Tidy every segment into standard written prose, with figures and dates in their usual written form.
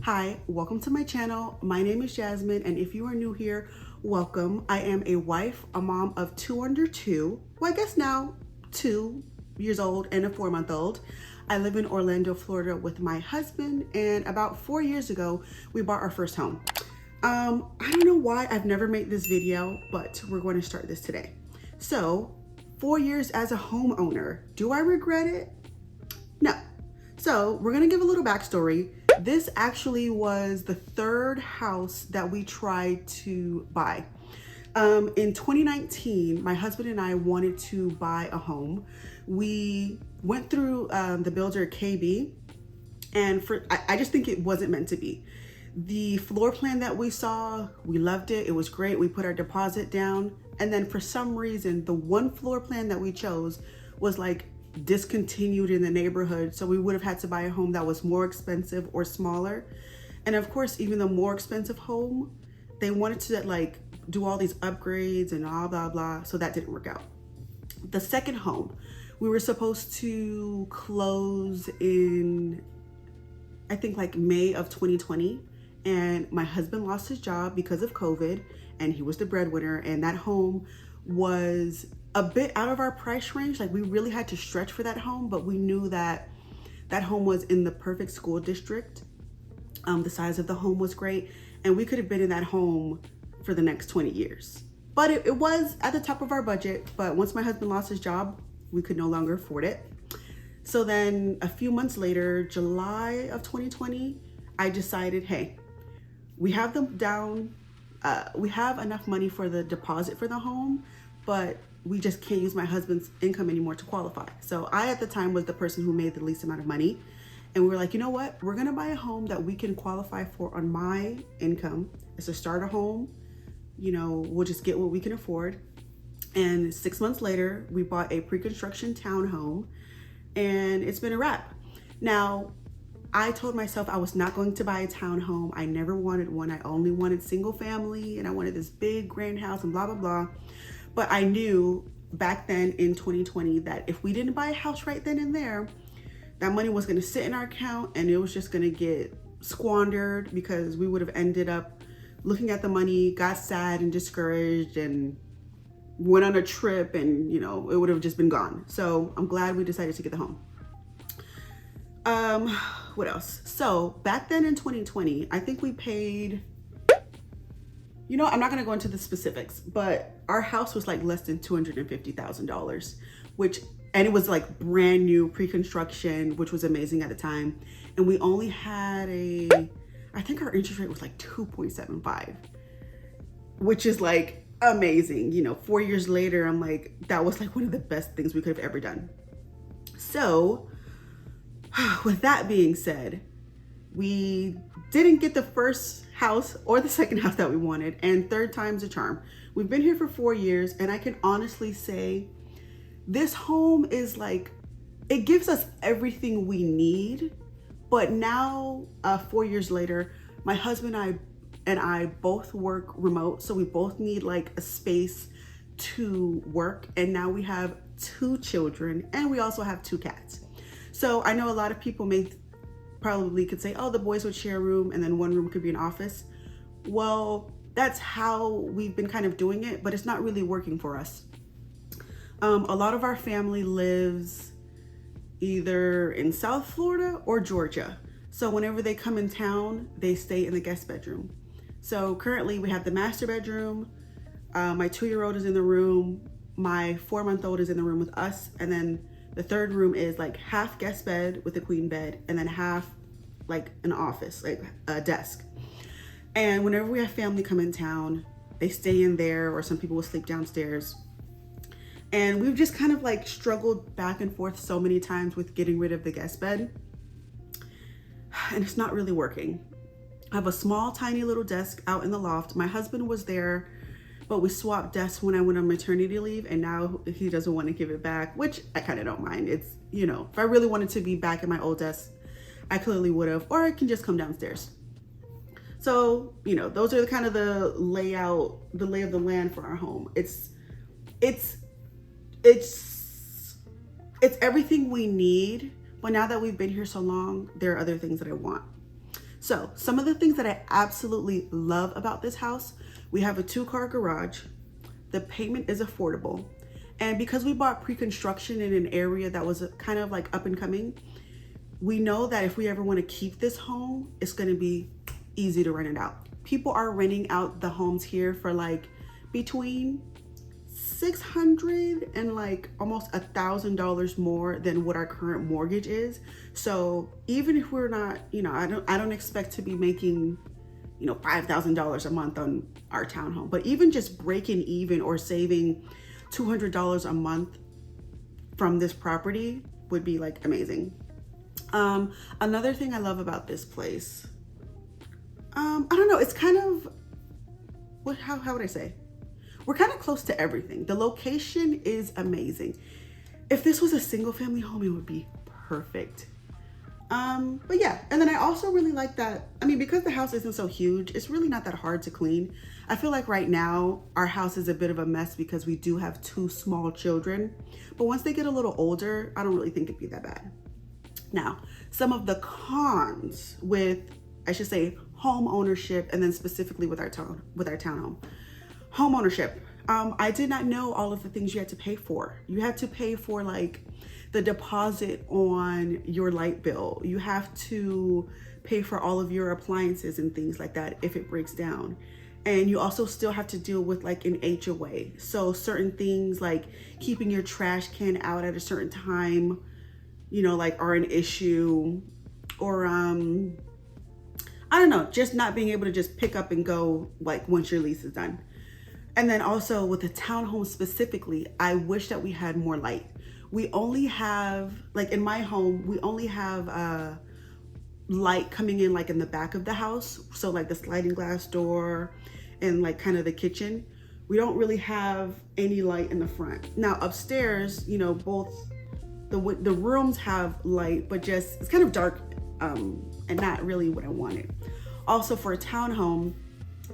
Hi, welcome to my channel. My name is Jasmine, and if you are new here, welcome. I am a wife, a mom of two under two. Well, I guess now 2 years old and a 4-month-old. I live in Orlando, Florida with my husband, and about 4 years ago, we bought our first home. I don't know why I've never made this video, but we're going to start this today. So, 4 years as a homeowner, do I regret it? No. So we're gonna give a little backstory. This actually was the third house that we tried to buy. In 2019, my husband and I wanted to buy a home. We went through the builder KB, and I just think it wasn't meant to be. The floor plan that we saw, we loved it. It was great. We put our deposit down, and then for some reason, the one floor plan that we chose was like discontinued in the neighborhood, so we would have had to buy a home that was more expensive or smaller. And of course, even the more expensive home, they wanted to like do all these upgrades and blah blah blah, so that didn't work out. The second home, we were supposed to close in, I think, like May of 2020, and my husband lost his job because of COVID, and he was the breadwinner, and that home was a bit out of our price range. Like, we really had to stretch for that home, but we knew that that home was in the perfect school district. The size of the home was great, and we could have been in that home for the next 20 years. But it was at the top of our budget. But once my husband lost his job, we could no longer afford it. So then a few months later, July of 2020, I decided, hey, we have them down. We have enough money for the deposit for the home, but we just can't use my husband's income anymore to qualify. So I, at the time, was the person who made the least amount of money. And we were like, you know what? We're gonna buy a home that we can qualify for on my income. It's a starter home. You know, we'll just get what we can afford. And 6 months later, we bought a pre-construction townhome, and it's been a wrap. Now, I told myself I was not going to buy a townhome. I never wanted one. I only wanted single family, and I wanted this big grand house and blah, blah, blah. But I knew back then in 2020 that if we didn't buy a house right then and there, that money was gonna sit in our account and it was just gonna get squandered, because we would have ended up looking at the money, got sad and discouraged, and went on a trip, and, you know, it would have just been gone. So I'm glad we decided to get the home. What else? So back then in 2020, I think we paid, you know, I'm not gonna go into the specifics, but our house was like less than $250,000, and it was like brand new pre-construction, which was amazing at the time. And we only had I think our interest rate was like 2.75, which is like amazing. You know, 4 years later, I'm like, that was like one of the best things we could have ever done. So with that being said, we didn't get the first house or the second house that we wanted, and third time's a charm. We've been here for 4 years, and I can honestly say this home is like, it gives us everything we need. But now, 4 years later, my husband and I both work remote, so we both need like a space to work. And now we have 2 children, and we also have 2 cats. So I know a lot of people probably could say, oh, the boys would share a room and then one room could be an office. Well, that's how we've been kind of doing it, but it's not really working for us. A lot of our family lives either in South Florida or Georgia. So whenever they come in town, they stay in the guest bedroom. So currently we have the master bedroom. My 2-year-old is in the room. My 4-month-old is in the room with us. And then the third room is like half guest bed with a queen bed, and then half like an office, like a desk. And whenever we have family come in town, they stay in there, or some people will sleep downstairs. And we've just kind of like struggled back and forth so many times with getting rid of the guest bed, and it's not really working. I have a small, tiny little desk out in the loft. My husband was there, but we swapped desks when I went on maternity leave, and now he doesn't want to give it back, which I kind of don't mind. It's, you know, if I really wanted to be back at my old desk, I clearly would have, or I can just come downstairs. So, you know, those are kind of the lay of the land for our home. It's everything we need, but now that we've been here so long, there are other things that I want. So some of the things that I absolutely love about this house, we have a 2-car garage. The payment is affordable. And because we bought pre-construction in an area that was kind of like up and coming, we know that if we ever want to keep this home, it's going to be easy to rent it out. People are renting out the homes here for like between $600 and like almost $1,000 more than what our current mortgage is. So even if we're not, I don't expect to be making, $5,000 a month on our townhome, but even just breaking even or saving $200 a month from this property would be like amazing. Another thing I love about this place, I don't know, it's kind of, how would I say? We're kind of close to everything. The location is amazing. If this was a single family home, it would be perfect. But yeah, and then I also really like that, because the house isn't so huge, it's really not that hard to clean. I feel like right now our house is a bit of a mess because we do have 2 small children, but once they get a little older, I don't really think it'd be that bad. Now, some of the cons with, I should say, home ownership, and then specifically with our townhome. Home ownership. I did not know all of the things you had to pay for. You had to pay for like the deposit on your light bill. You have to pay for all of your appliances and things like that if it breaks down. And you also still have to deal with like an HOA. So certain things like keeping your trash can out at a certain time, like are an issue, or I don't know, just not being able to just pick up and go like once your lease is done. And then also with the townhome specifically, I wish that we had more light. We only have, like in my home, we only have light coming in like in the back of the house. So like the sliding glass door and like kind of the kitchen. We don't really have any light in the front. Now upstairs, both the rooms have light, but just, it's kind of dark and not really what I wanted. Also for a townhome,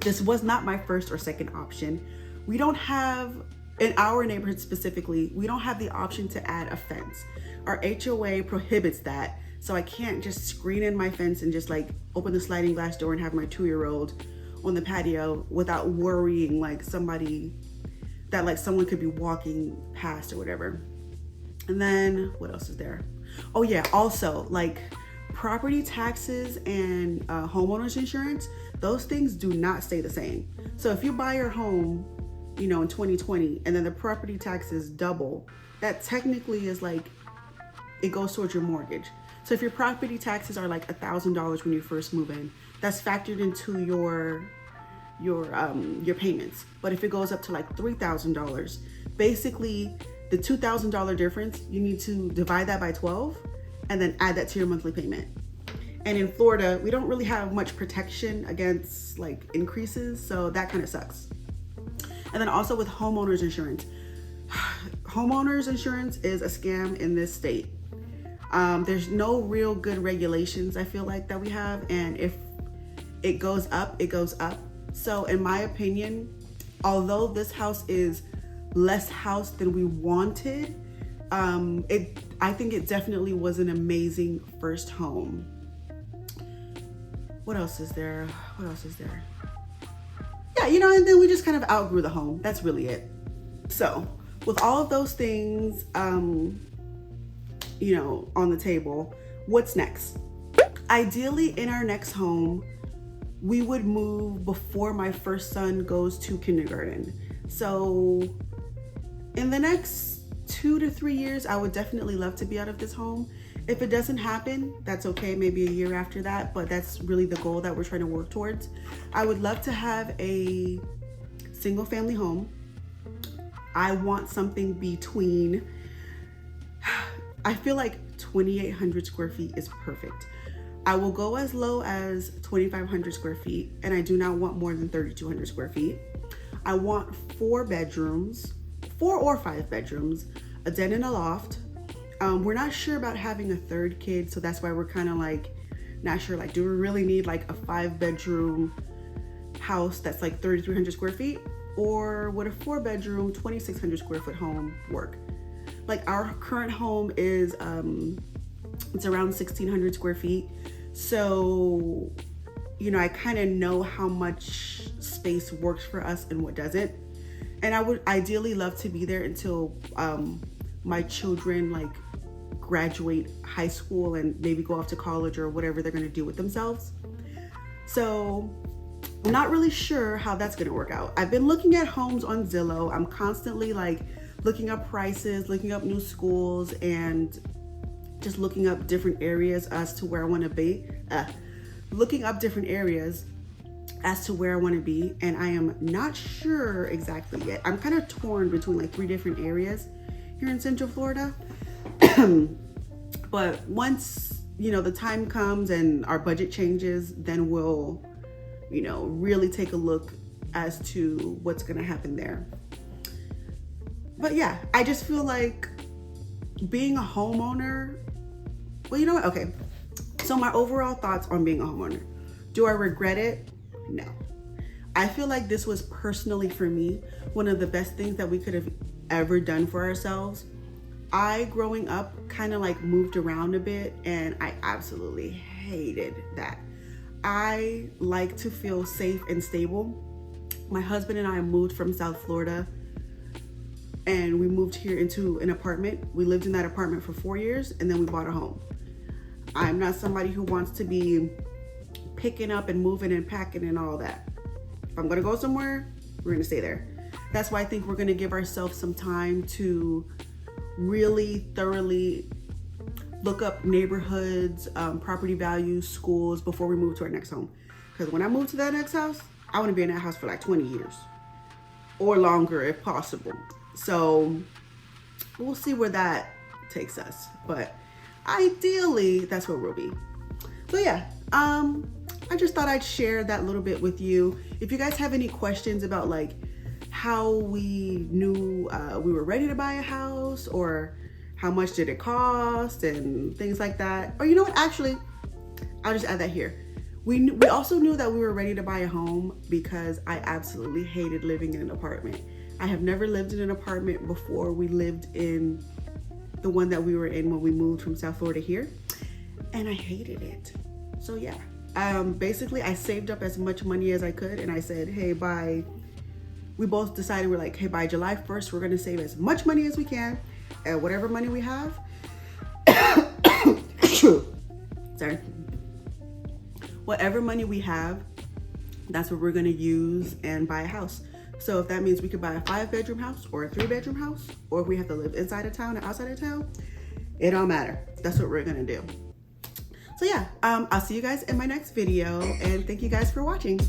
this was not my first or second option. We don't have, in our neighborhood specifically, we don't have the option to add a fence. Our HOA prohibits that. So I can't just screen in my fence and just like open the sliding glass door and have my 2-year-old on the patio without worrying like somebody, that like someone could be walking past or whatever. And then what else is there? Oh yeah, also like property taxes and homeowners insurance, those things do not stay the same. So if you buy your home, in 2020 and then the property taxes double, that technically is like, it goes towards your mortgage. So if your property taxes are like $1,000 when you first move in, that's factored into your payments. But if it goes up to like $3,000, basically the $2,000 difference, you need to divide that by 12 and then add that to your monthly payment. And in Florida, we don't really have much protection against like increases, so that kind of sucks. And then also with homeowners insurance. Homeowners insurance is a scam in this state. There's no real good regulations, I feel like, that we have. And if it goes up, it goes up. So in my opinion, although this house is less house than we wanted, I think it definitely was an amazing first home. What else is there? Yeah, and then we just kind of outgrew the home. That's really it. So with all of those things, on the table, what's next? Ideally, in our next home, we would move before my first son goes to kindergarten. So in the next 2 to 3 years, I would definitely love to be out of this home. If it doesn't happen, that's okay, maybe a year after that, but that's really the goal that we're trying to work towards. I would love to have a single family home. I want something between, I feel like 2,800 square feet is perfect. I will go as low as 2,500 square feet, and I do not want more than 3,200 square feet. I want 4 bedrooms, 4 or 5 bedrooms, a den and a loft. We're not sure about having a third kid, so that's why we're kind of like not sure, like, do we really need like a 5-bedroom house that's like 3,300 square feet, or would a 4-bedroom 2,600 square foot home work? Like our current home is it's around 1,600 square feet, so you know, I kind of know how much space works for us and what doesn't. And I would ideally love to be there until my children like graduate high school and maybe go off to college or whatever they're going to do with themselves. So I'm not really sure how that's going to work out. I've been looking at homes on Zillow. I'm constantly like looking up prices, looking up new schools, and just looking up different areas as to where I want to be. Looking up different areas as to where I want to be, and I am not sure exactly yet. I'm kind of torn between like 3 different areas here in Central Florida. But once, you know, the time comes and our budget changes, then we'll, you know, really take a look as to what's going to happen there. But yeah, I just feel like being a homeowner, well, you know what? Okay. So my overall thoughts on being a homeowner. Do I regret it? No. I feel like this was personally for me one of the best things that we could have ever done for ourselves. I, growing up, kind of like moved around a bit, and I absolutely hated that. I like to feel safe and stable. My husband and I moved from South Florida, and we moved here into an apartment. We lived in that apartment for 4 years, and then we bought a home. I'm not somebody who wants to be picking up and moving and packing and all that. If I'm gonna go somewhere, we're gonna stay there. That's why I think we're gonna give ourselves some time to really thoroughly look up neighborhoods, property values, schools before we move to our next home. Because when I move to that next house, I want to be in that house for like 20 years or longer if possible. So we'll see where that takes us. But ideally, that's where we'll be. So yeah, I just thought I'd share that little bit with you. If you guys have any questions about like how we knew we were ready to buy a house, or how much did it cost and things like that. Or you know what, actually, I'll just add that here. We also knew that we were ready to buy a home because I absolutely hated living in an apartment. I have never lived in an apartment before. We lived in the one that we were in when we moved from South Florida here, and I hated it. So yeah, basically I saved up as much money as I could, and I said, hey, we both decided, we're like, hey, by July 1st, we're gonna save as much money as we can, and whatever money we have, sorry, whatever money we have, that's what we're gonna use and buy a house. So if that means we could buy a 5-bedroom house or a 3-bedroom house, or if we have to live inside of town or outside of town, it don't matter. That's what we're gonna do. So yeah, I'll see you guys in my next video, and thank you guys for watching.